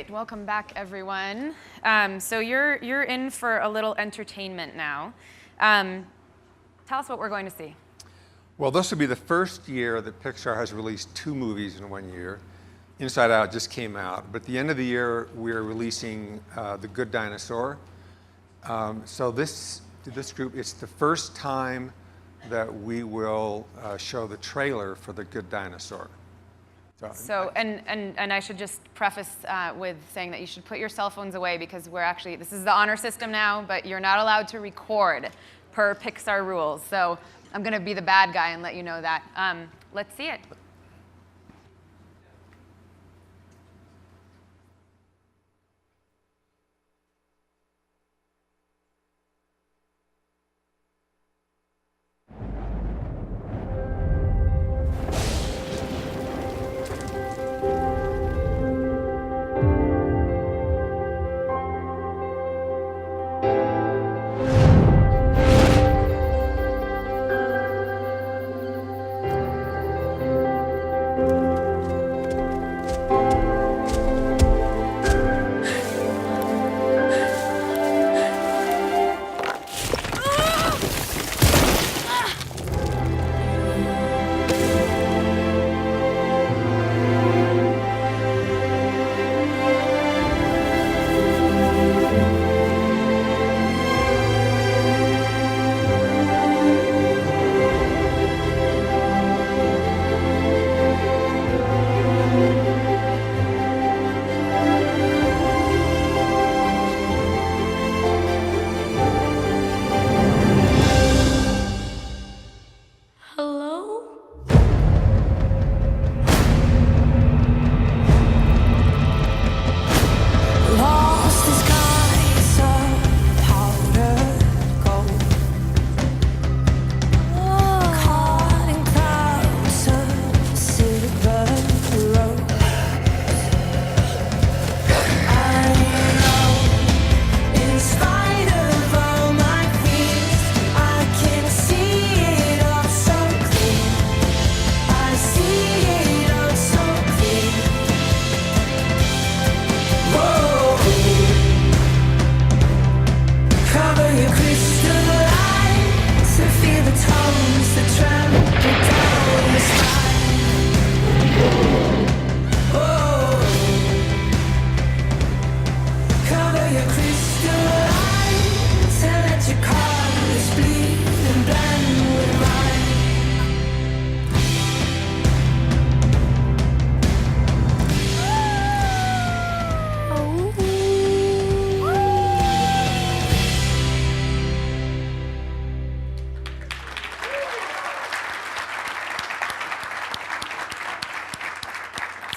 right, welcome back, everyone. So you're in for a little entertainment now. Tell us what we're going to see. Well, this will be the first year that Pixar has released 2 movies in 1 year. Inside Out just came out, but at the end of the year, we're releasing The Good Dinosaur. So this group, it's the first time that we will show the trailer for The Good Dinosaur. So, and I should just preface with saying that you should put your cell phones away because this is the honor system now, but you're not allowed to record per Pixar rules. So I'm going to be the bad guy and let you know that. Let's see it.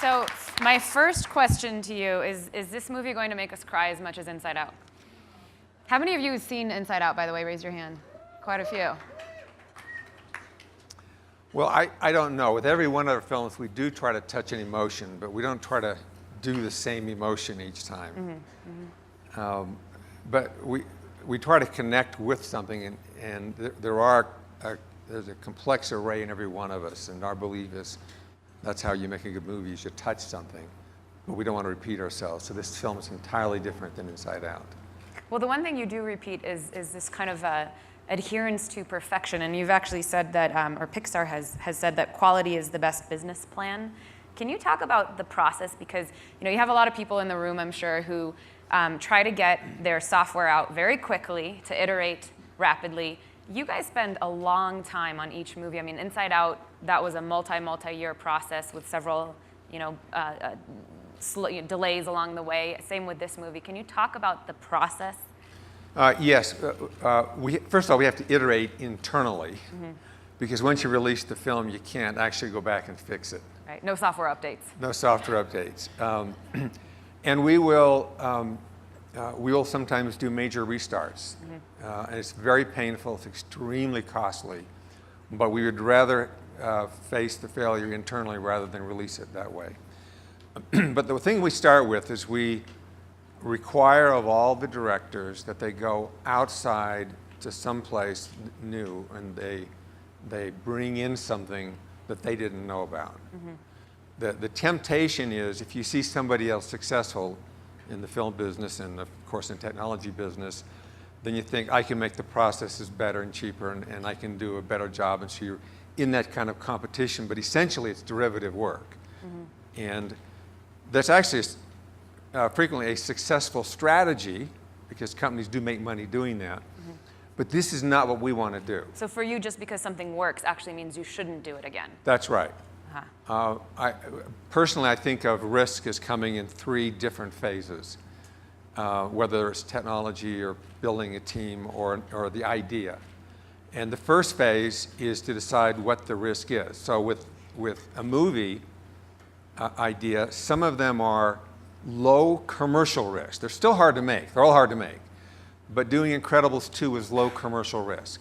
So my first question to you is this movie going to make us cry as much as Inside Out? How many of you have seen Inside Out, by the way? Raise your hand. Quite a few. Well, I don't know. With every one of our films, we do try to touch an emotion, but we don't try to do the same emotion each time. But we try to connect with something, and there's a complex array in every one of us, and our belief is that's how you make a good movie. You should touch something, but we don't want to repeat ourselves. So this film is entirely different than Inside Out. Well, the one thing you do repeat is this kind of adherence to perfection, and you've actually said that, or Pixar has said that quality is the best business plan. Can you talk about the process? Because you have a lot of people in the room, I'm sure, who try to get their software out very quickly, to iterate rapidly. You guys spend a long time on each movie. I mean, Inside Out, that was a multi-year process with several delays along the way. Same with this movie. Can you talk about the process? Yes. First of all, we have to iterate internally, because once you release the film, you can't actually go back and fix it. Right. No software updates. No software updates. And we will sometimes do major restarts. And it's very painful. It's extremely costly. But we would rather face the failure internally rather than release it that way. But the thing we start with is we require of all the directors that they go outside to someplace new, and they bring in something that they didn't know about. The temptation is, if you see somebody else successful, in the film business and of course in technology business, then you think I can make the processes better and cheaper and I can do a better job. And so you're in that kind of competition, but essentially it's derivative work. And that's actually frequently a successful strategy because companies do make money doing that. But this is not what we want to do. So for you, just because something works actually means you shouldn't do it again. That's right. Personally, I think of risk as coming in 3 different phases, whether it's technology or building a team or the idea. And the first phase is to decide what the risk is. So with a movie idea, some of them are low commercial risk. They're still hard to make. They're all hard to make. But doing Incredibles 2 is low commercial risk.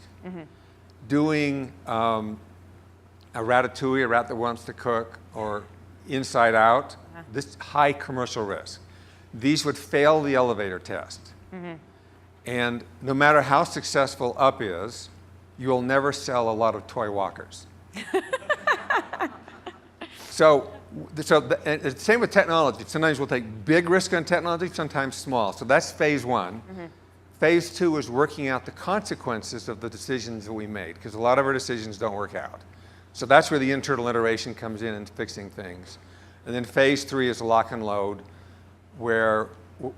Doing a Ratatouille, a rat that wants to cook, or Inside Out, this high commercial risk. These would fail the elevator test. And no matter how successful Up is, you'll never sell a lot of toy walkers. So it's the same with technology. Sometimes we'll take big risk on technology, sometimes small. So that's phase 1. Phase 2 is working out the consequences of the decisions that we made, because a lot of our decisions don't work out. So that's where the internal iteration comes in and fixing things. And then phase 3 is lock and load, where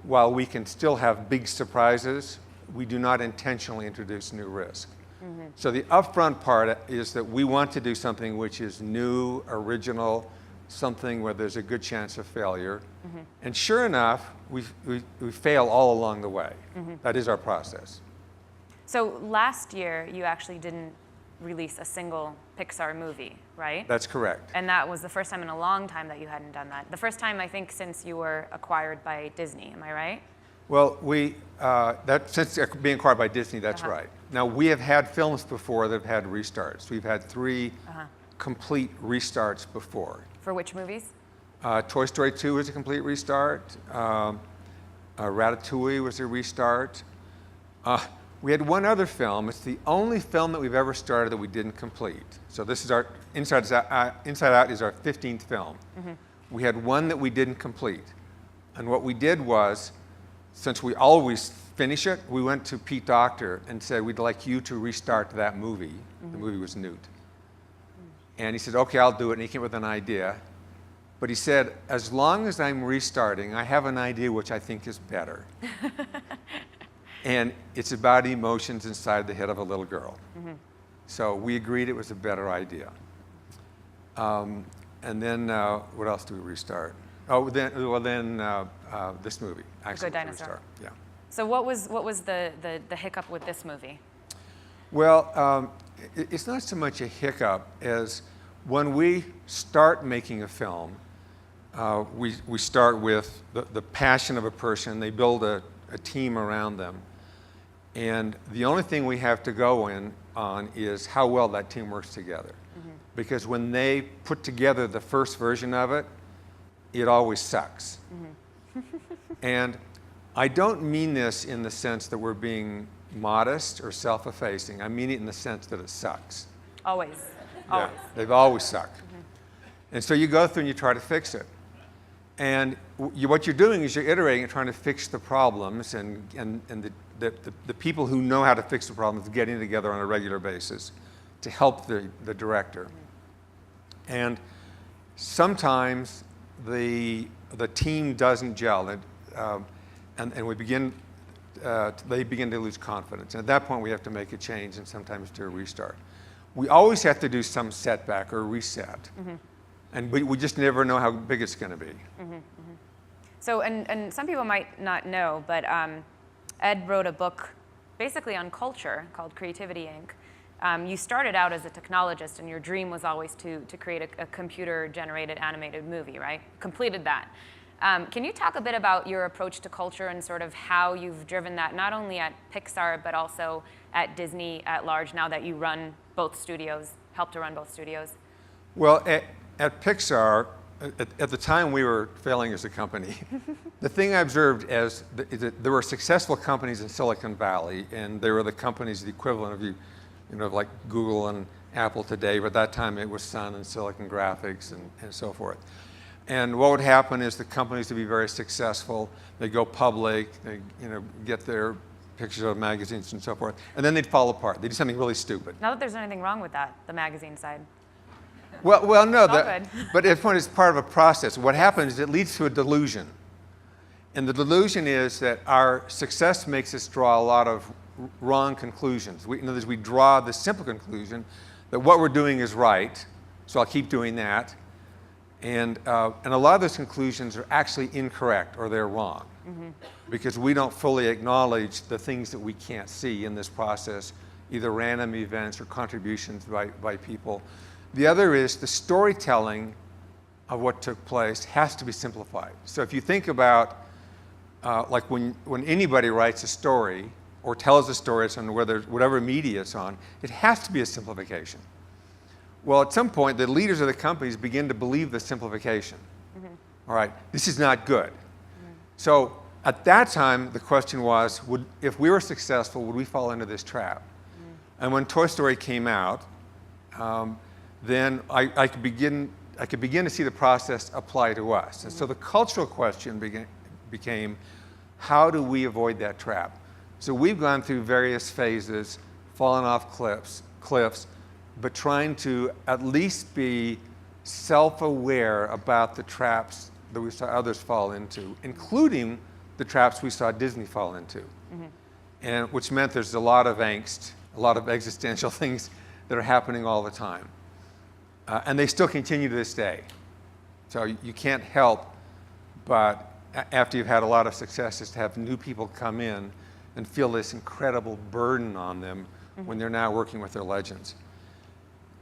while we can still have big surprises, we do not intentionally introduce new risk. So the upfront part is that we want to do something which is new, original, something where there's a good chance of failure. And sure enough, we fail all along the way. That is our process. So last year, you actually didn't release a single Pixar movie, right? That's correct. And that was the first time in a long time that you hadn't done that. The first time, I think, since you were acquired by Disney, am I right? Well, since being acquired by Disney, that's right. Now, we have had films before that have had restarts. We've had 3 complete restarts before. For which movies? Toy Story 2 was a complete restart. Ratatouille was a restart. We had one other film. It's the only film that we've ever started that we didn't complete. So this is our Inside Out is our 15th film. We had one that we didn't complete. And what we did was, since we always finish it, we went to Pete Docter and said, we'd like you to restart that movie. The movie was Newt. And he said, okay, I'll do it. And he came up with an idea. But he said, as long as I'm restarting, I have an idea which I think is better. And it's about emotions inside the head of a little girl. So we agreed it was a better idea. And then what else do we restart? Oh, then this movie. Actually, Good Dinosaur. Restart. Yeah. So what was the hiccup with this movie? Well, it's not so much a hiccup as when we start making a film, we start with the passion of a person. They build a team around them. And the only thing we have to go on is how well that team works together. Because when they put together the first version of it, it always sucks. And I don't mean this in the sense that we're being modest or self-effacing. I mean it in the sense that it sucks. Always. Yeah, they've always sucked. And so you go through and you try to fix it. And what you're doing is you're iterating and trying to fix the problems, and the people who know how to fix the problems getting together on a regular basis to help the director. And sometimes the team doesn't gel, and we begin they begin to lose confidence. And at that point, we have to make a change and sometimes do a restart. We always have to do some setback or reset. And we just never know how big it's going to be. So, and some people might not know, but Ed wrote a book basically on culture called Creativity, Inc. You started out as a technologist, and your dream was always to create a computer-generated animated movie, right? Completed that. Can you talk a bit about your approach to culture and sort of how you've driven that, not only at Pixar, but also at Disney at large, now that you run both studios, help to run both studios? Well, at Pixar, at the time we were failing as a company, the thing I observed is that there were successful companies in Silicon Valley, and they were the companies, the equivalent of like Google and Apple today, but at that time it was Sun and Silicon Graphics and so forth. And what would happen is the companies would be very successful. They go public, they get their pictures of magazines and so forth, and then they'd fall apart. They do something really stupid. Not that there's anything wrong with that, the magazine side. Well, no, Good. but it's part of a process. What happens is it leads to a delusion. And the delusion is that our success makes us draw a lot of wrong conclusions. In other words, we draw the simple conclusion that what we're doing is right, so I'll keep doing that. And a lot of those conclusions are actually incorrect or they're wrong because we don't fully acknowledge the things that we can't see in this process, either random events or contributions by people. The other is the storytelling of what took place has to be simplified. So if you think about like when anybody writes a story or tells a story, it's on whatever media it's on, it has to be a simplification. Well, at some point, the leaders of the companies begin to believe the simplification. All right, this is not good. So at that time, the question was, if we were successful, would we fall into this trap? And when Toy Story came out, then I could begin to see the process apply to us. And so the cultural question became, how do we avoid that trap? So we've gone through various phases, fallen off cliffs, but trying to at least be self-aware about the traps that we saw others fall into, including the traps we saw Disney fall into. And which meant there's a lot of angst, a lot of existential things that are happening all the time. And they still continue to this day. So you can't help but, after you've had a lot of successes, to have new people come in and feel this incredible burden on them when they're now working with their legends.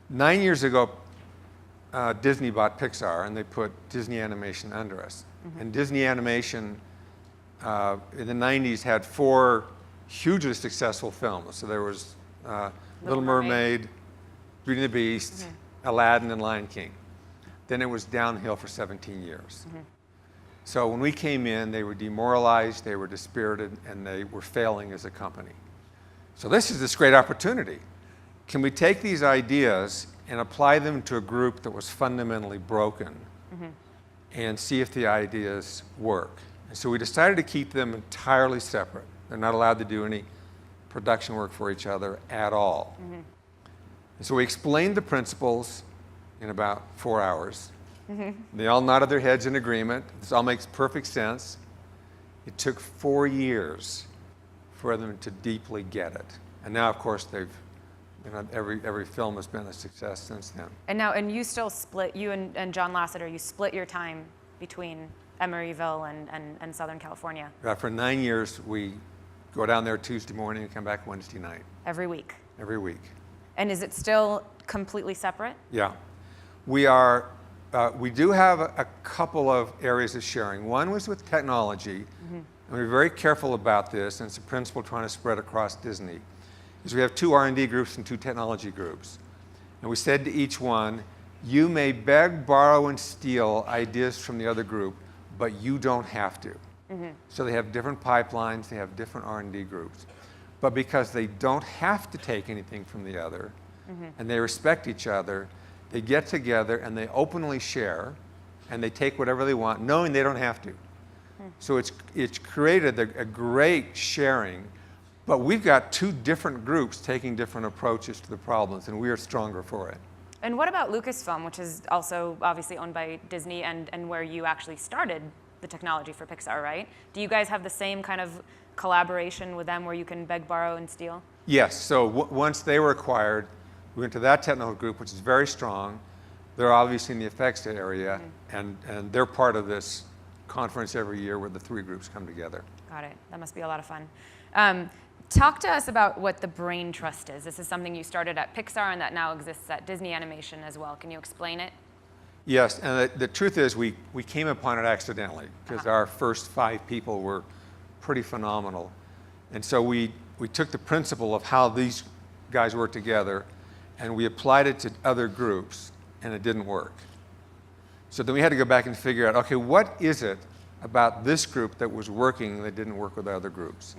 9 years ago, Disney bought Pixar, and they put Disney Animation under us. And Disney Animation in the 90s had 4 hugely successful films. So there was Little Mermaid, Beauty and the Beast, Aladdin, and Lion King. Then it was downhill for 17 years. So when we came in, they were demoralized, they were dispirited, and they were failing as a company. So this is this great opportunity. Can we take these ideas and apply them to a group that was fundamentally broken and see if the ideas work? And so we decided to keep them entirely separate. They're not allowed to do any production work for each other at all. And so we explained the principles in about 4 hours. They all nodded their heads in agreement. This all makes perfect sense. It took 4 years for them to deeply get it. And now, of course, every film has been a success since then. And you still split, you and John Lasseter, you split your time between Emeryville and Southern California. For 9 years, we go down there Tuesday morning and come back Wednesday night. Every week? Every week. And is it still completely separate? Yeah. We do have a couple of areas of sharing. One was with technology, and we were very careful about this, and it's a principle trying to spread across Disney, is we have 2 R&D groups and 2 technology groups. And we said to each one, you may beg, borrow, and steal ideas from the other group, but you don't have to. So they have different pipelines, they have different R&D groups. But because they don't have to take anything from the other, and they respect each other, they get together and they openly share, and they take whatever they want, knowing they don't have to. So it's created a great sharing, but we've got 2 different groups taking different approaches to the problems, and we are stronger for it. And what about Lucasfilm, which is also obviously owned by Disney and where you actually started the technology for Pixar, right? Do you guys have the same kind of collaboration with them where you can beg, borrow, and steal? Yes, so once they were acquired, we went to that technical group, which is very strong. They're obviously in the effects area, and they're part of this conference every year where the 3 groups come together. Got it. That must be a lot of fun. Talk to us about what the brain trust is. This is something you started at Pixar and that now exists at Disney Animation as well. Can you explain it? Yes, and the truth is we came upon it accidentally because our first 5 people were pretty phenomenal. And so we took the principle of how these guys work together and we applied it to other groups, and it didn't work. So then we had to go back and figure out, okay, what is it about this group that was working that didn't work with other groups?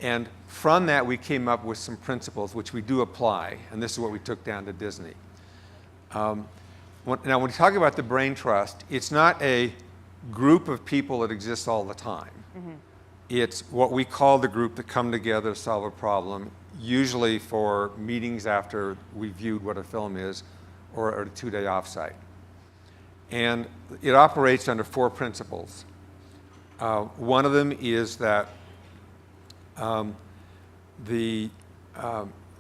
And from that, we came up with some principles which we do apply, and this is what we took down to Disney. Now, when we talk about the brain trust, it's not a group of people that exists all the time. It's what we call the group that come together to solve a problem, usually for meetings after we viewed what a film is, or a 2-day offsite. And it operates under 4 principles. One of them is that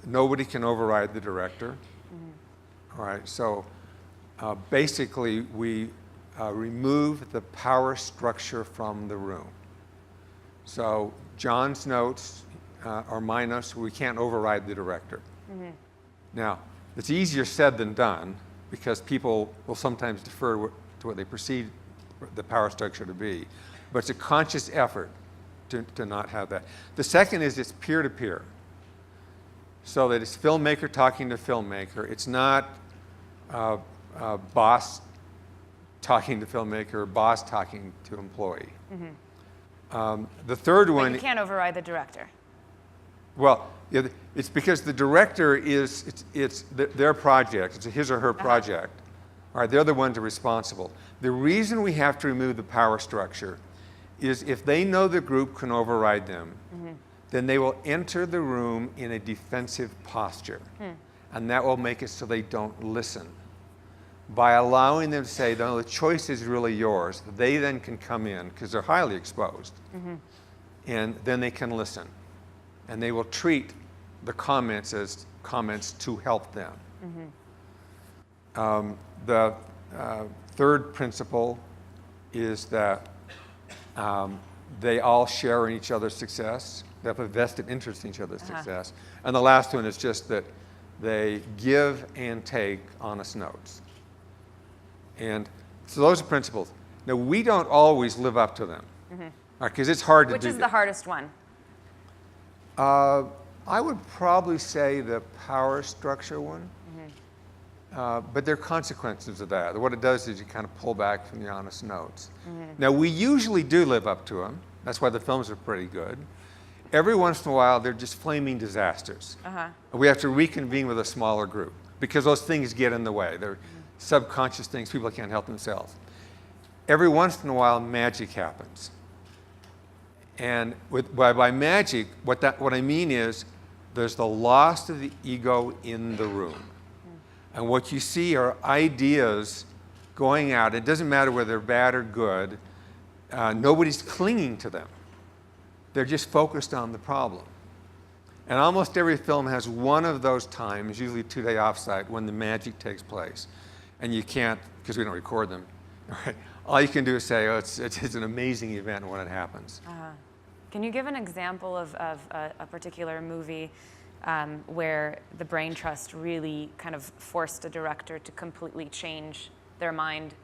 nobody can override the director. All right, so basically we remove the power structure from the room. So John's notes or my notes, we can't override the director. Now, it's easier said than done because people will sometimes defer to what they perceive the power structure to be. But it's a conscious effort to not have that. The second is it's peer-to-peer. So that it's filmmaker talking to filmmaker. It's not boss talking to filmmaker or boss talking to employee. The third one... But you can't override the director. Well, yeah, it's because the director it's their project. It's his or her project. All right, they're the ones who are responsible. The reason we have to remove the power structure is if they know the group can override them, then they will enter the room in a defensive posture. And that will make it so they don't listen. By allowing them to say, no, the choice is really yours, they then can come in, because they're highly exposed, and then they can listen. And they will treat the comments as comments to help them. The third principle is that they all share in each other's success. They have a vested interest in each other's success. And the last one is just that they give and take honest notes. And so those are principles. Now, we don't always live up to them, because it's hard to do. Which is the hardest one? I would probably say the power structure one. But there are consequences of that. What it does is you kind of pull back from the honest notes. Now, we usually do live up to them. That's why the films are pretty good. Every once in a while, they're just flaming disasters. We have to reconvene with a smaller group because those things get in the way. They're subconscious things. People can't help themselves. Every once in a while, magic happens. And by magic, what I mean is there's the loss of the ego in the room. And what you see are ideas going out. It doesn't matter whether they're bad or good. Nobody's clinging to them. They're just focused on the problem. And almost every film has one of those times, usually a 2-day offsite, when the magic takes place. And you can't, because we don't record them, right? All you can do is say, oh, it's an amazing event when it happens. Can you give an example of a particular movie where the brain trust really kind of forced a director to completely change their mind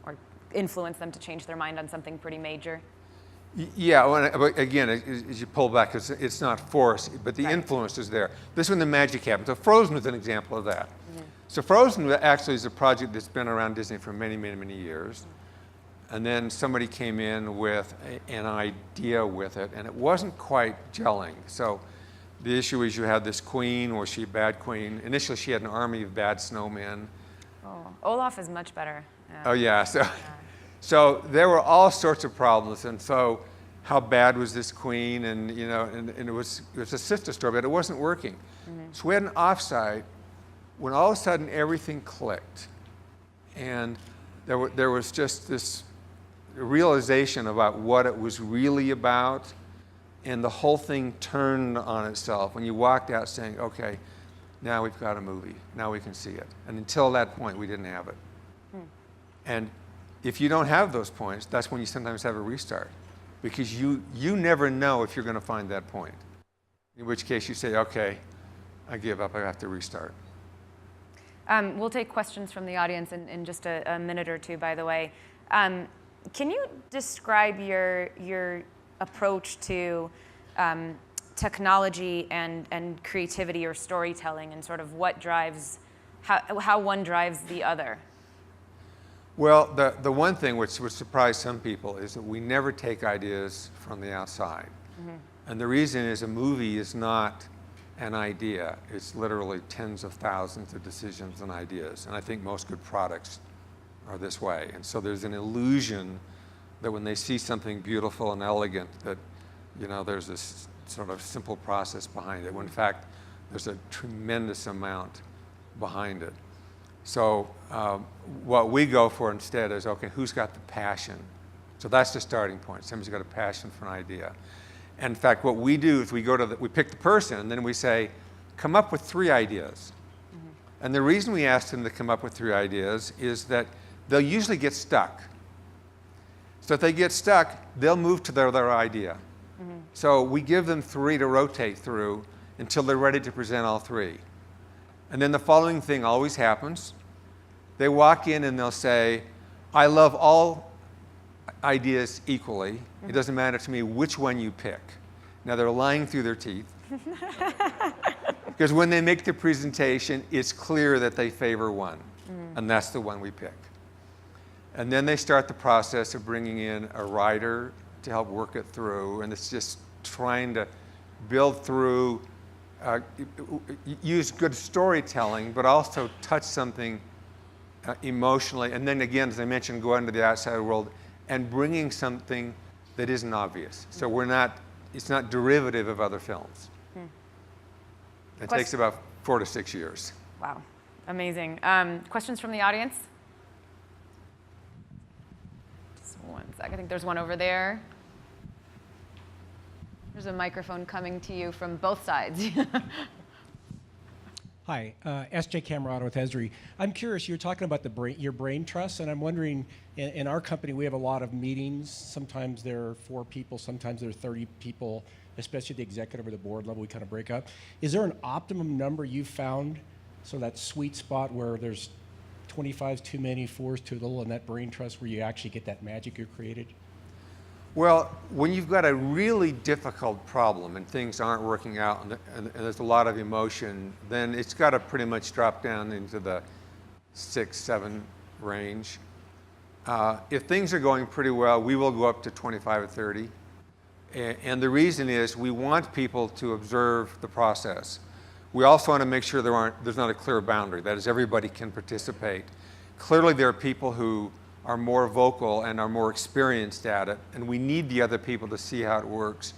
or influence them to change their mind on something pretty major? Yeah, well, again, as you pull back, it's not force, but the influence is there. This is when the magic happens. So Frozen is an example of that. So Frozen actually is a project that's been around Disney for many, many, many years. And then somebody came in with an idea with it, and it wasn't quite gelling. So the issue is you had this queen. Was she a bad queen? Initially, she had an army of bad snowmen. Oh, Olaf is much better. Yeah. Oh, yeah. So there were all sorts of problems. And so how bad was this queen? And, you know, and it was a sister story, but it wasn't working. So we had an offsite when all of a sudden everything clicked. And there was just this realization about what it was really about, and the whole thing turned on itself when you walked out saying, okay, now we've got a movie, now we can see it. And until that point, we didn't have it. And if you don't have those points, that's when you sometimes have a restart, because you never know if you're going to find that point, in which case you say, okay, I give up, I have to restart. We'll take questions from the audience in just a minute or two, by the way. Can you describe your approach to technology and creativity or storytelling, and sort of what drives, how one drives the other? Well, the one thing which would surprise some people is that we never take ideas from the outside. And the reason is a movie is not an idea. It's literally tens of thousands of decisions and ideas. And I think most good products are this way. And so there's an illusion that when they see something beautiful and elegant, that, you know, there's this sort of simple process behind it, when in fact there's a tremendous amount behind it. So what we go for instead is, okay, who's got the passion? So that's the starting point. Somebody's got a passion for an idea. And in fact, what we do is we pick the person, and then we say, come up with 3 ideas. Mm-hmm. And the reason we ask them to come up with 3 ideas is that they'll usually get stuck. So if they get stuck, they'll move to their other idea. Mm-hmm. So we give them 3 to rotate through until they're ready to present all 3. And then the following thing always happens. They walk in and they'll say, I love all ideas equally. Mm-hmm. It doesn't matter to me which one you pick. Now they're lying through their teeth. Because when they make the presentation, it's clear that they favor one. Mm-hmm. And that's the one we pick. And then they start the process of bringing in a writer to help work it through. And it's just trying to build through, use good storytelling, but also touch something emotionally. And then again, as I mentioned, go into the outside world and bringing something that isn't obvious. So it's not derivative of other films. It takes about 4 to 6 years. Wow, amazing. Questions from the audience? Just one sec, I think there's one over there. There's a microphone coming to you from both sides. Hi, S.J. Camerata with Esri. I'm curious, you're talking about your brain trust, and I'm wondering, in our company, we have a lot of meetings. Sometimes there are 4 people, sometimes there are 30 people, especially at the executive or the board level, we kind of break up. Is there an optimum number you've found, so that sweet spot where there's 25's too many, 4's too little, and that brain trust where you actually get that magic you created? Well, when you've got a really difficult problem and things aren't working out and there's a lot of emotion, then it's got to pretty much drop down into the 6, 7 range. If things are going pretty well, we will go up to 25 or 30. And the reason is we want people to observe the process. We also want to make sure there's not a clear boundary. That is, everybody can participate. Clearly, there are people who are more vocal and are more experienced at it, and we need the other people to see how it works,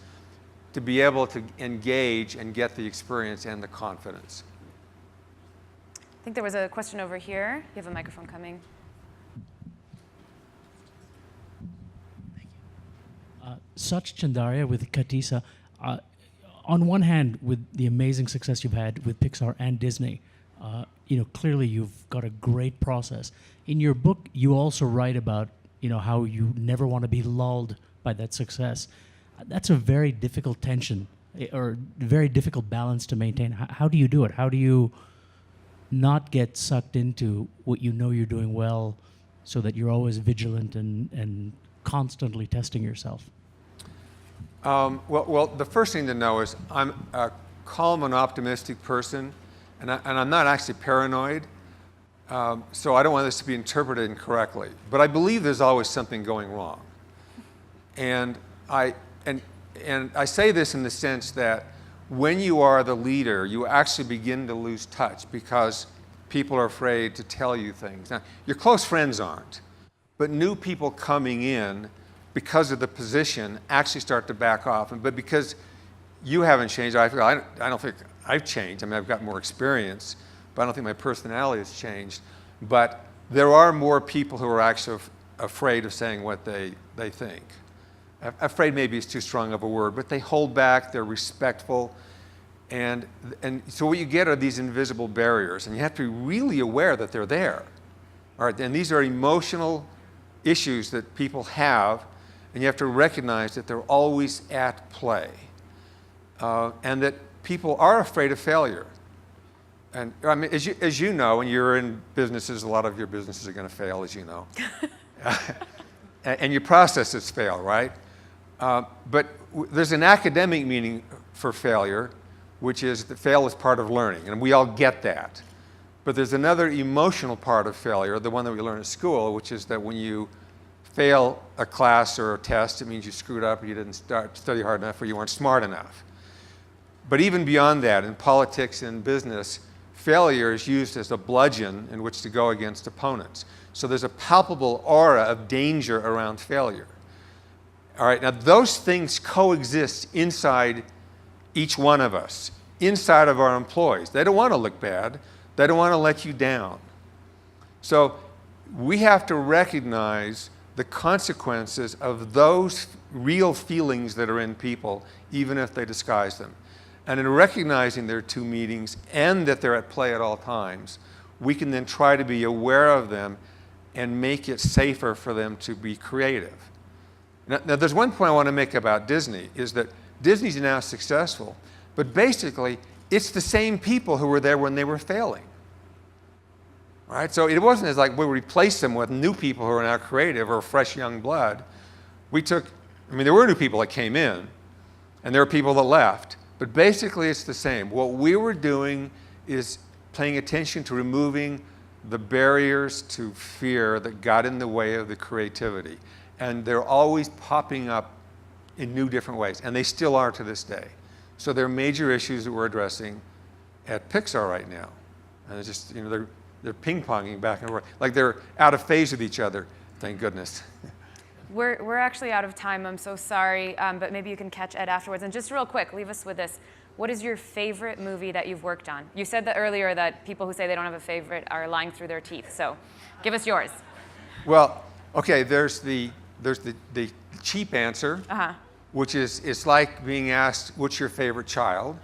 to be able to engage and get the experience and the confidence. I think there was a question over here. You have a microphone coming. Sach Chandaria with Katisa. On one hand, with the amazing success you've had with Pixar and Disney, clearly you've got a great process. In your book, you also write about, how you never want to be lulled by that success. That's a very difficult tension, or very difficult balance to maintain. How do you do it? How do you not get sucked into what you know you're doing well, so that you're always vigilant and constantly testing yourself? Well, the first thing to know is I'm a calm and optimistic person, and I'm not actually paranoid, so I don't want this to be interpreted incorrectly. But I believe there's always something going wrong, and I say this in the sense that when you are the leader, you actually begin to lose touch because people are afraid to tell you things. Now, your close friends aren't, but new people coming in, because of the position, actually start to back off. But because you haven't changed, I don't think I've changed. I mean, I've got more experience, but I don't think my personality has changed. But there are more people who are actually afraid of saying what they think. Afraid maybe is too strong of a word, but they hold back, they're respectful. And so what you get are these invisible barriers, and you have to be really aware that they're there. All right, and these are emotional issues that people have, and you have to recognize that they're always at play, and that people are afraid of failure. And I mean, as you know, when you're in businesses, a lot of your businesses are going to fail, as you know, and your processes fail, right? But there's an academic meaning for failure, which is that fail is part of learning, and we all get that. But there's another emotional part of failure, the one that we learn at school, which is that when you fail a class or a test, it means you screwed up or you didn't study hard enough or you weren't smart enough. But even beyond that, in politics and business, failure is used as a bludgeon in which to go against opponents. So there's a palpable aura of danger around failure. All right, now those things coexist inside each one of us, inside of our employees. They don't want to look bad. They don't want to let you down. So we have to recognize the consequences of those real feelings that are in people, even if they disguise them. And in recognizing there are two meanings and that they're at play at all times, we can then try to be aware of them and make it safer for them to be creative. Now there's one point I want to make about Disney, is that Disney's now successful, but basically it's the same people who were there when they were failing. All right? So it wasn't as like we replaced them with new people who are now creative or fresh young blood. There were new people that came in, and there were people that left, but basically it's the same. What we were doing is paying attention to removing the barriers to fear that got in the way of the creativity. And they're always popping up in new different ways, and they still are to this day. So there are major issues that we're addressing at Pixar right now. And it's just, they're ping-ponging back and forth. Like they're out of phase with each other, thank goodness. We're actually out of time. I'm so sorry, but maybe you can catch Ed afterwards. And just real quick, leave us with this. What is your favorite movie that you've worked on? You said that earlier that people who say they don't have a favorite are lying through their teeth. So give us yours. Well, okay, there's the cheap answer, which is it's like being asked, what's your favorite child,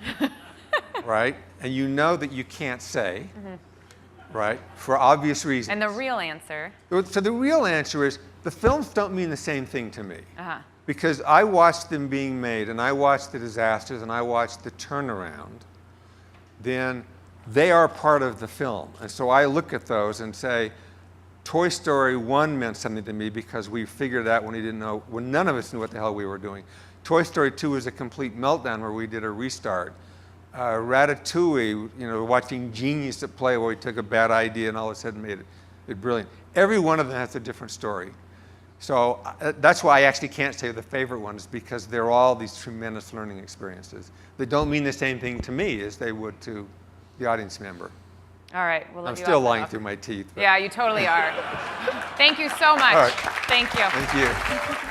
right? And you know that you can't say, right, for obvious reasons. And the real answer? So the real answer is the films don't mean the same thing to me. Because I watched them being made, and I watched the disasters, and I watched the turnaround, then they are part of the film. And so I look at those and say, Toy Story 1 meant something to me because we figured it out when none of us knew what the hell we were doing. Toy Story 2 was a complete meltdown where we did a restart. Ratatouille, watching genius at play where we took a bad idea and all of a sudden made it brilliant. Every one of them has a different story. So that's why I actually can't say the favorite ones, because they're all these tremendous learning experiences that don't mean the same thing to me as they would to the audience member. All right. I'm still lying through my teeth. Yeah, you totally are. Thank you so much. All right. Thank you. Thank you.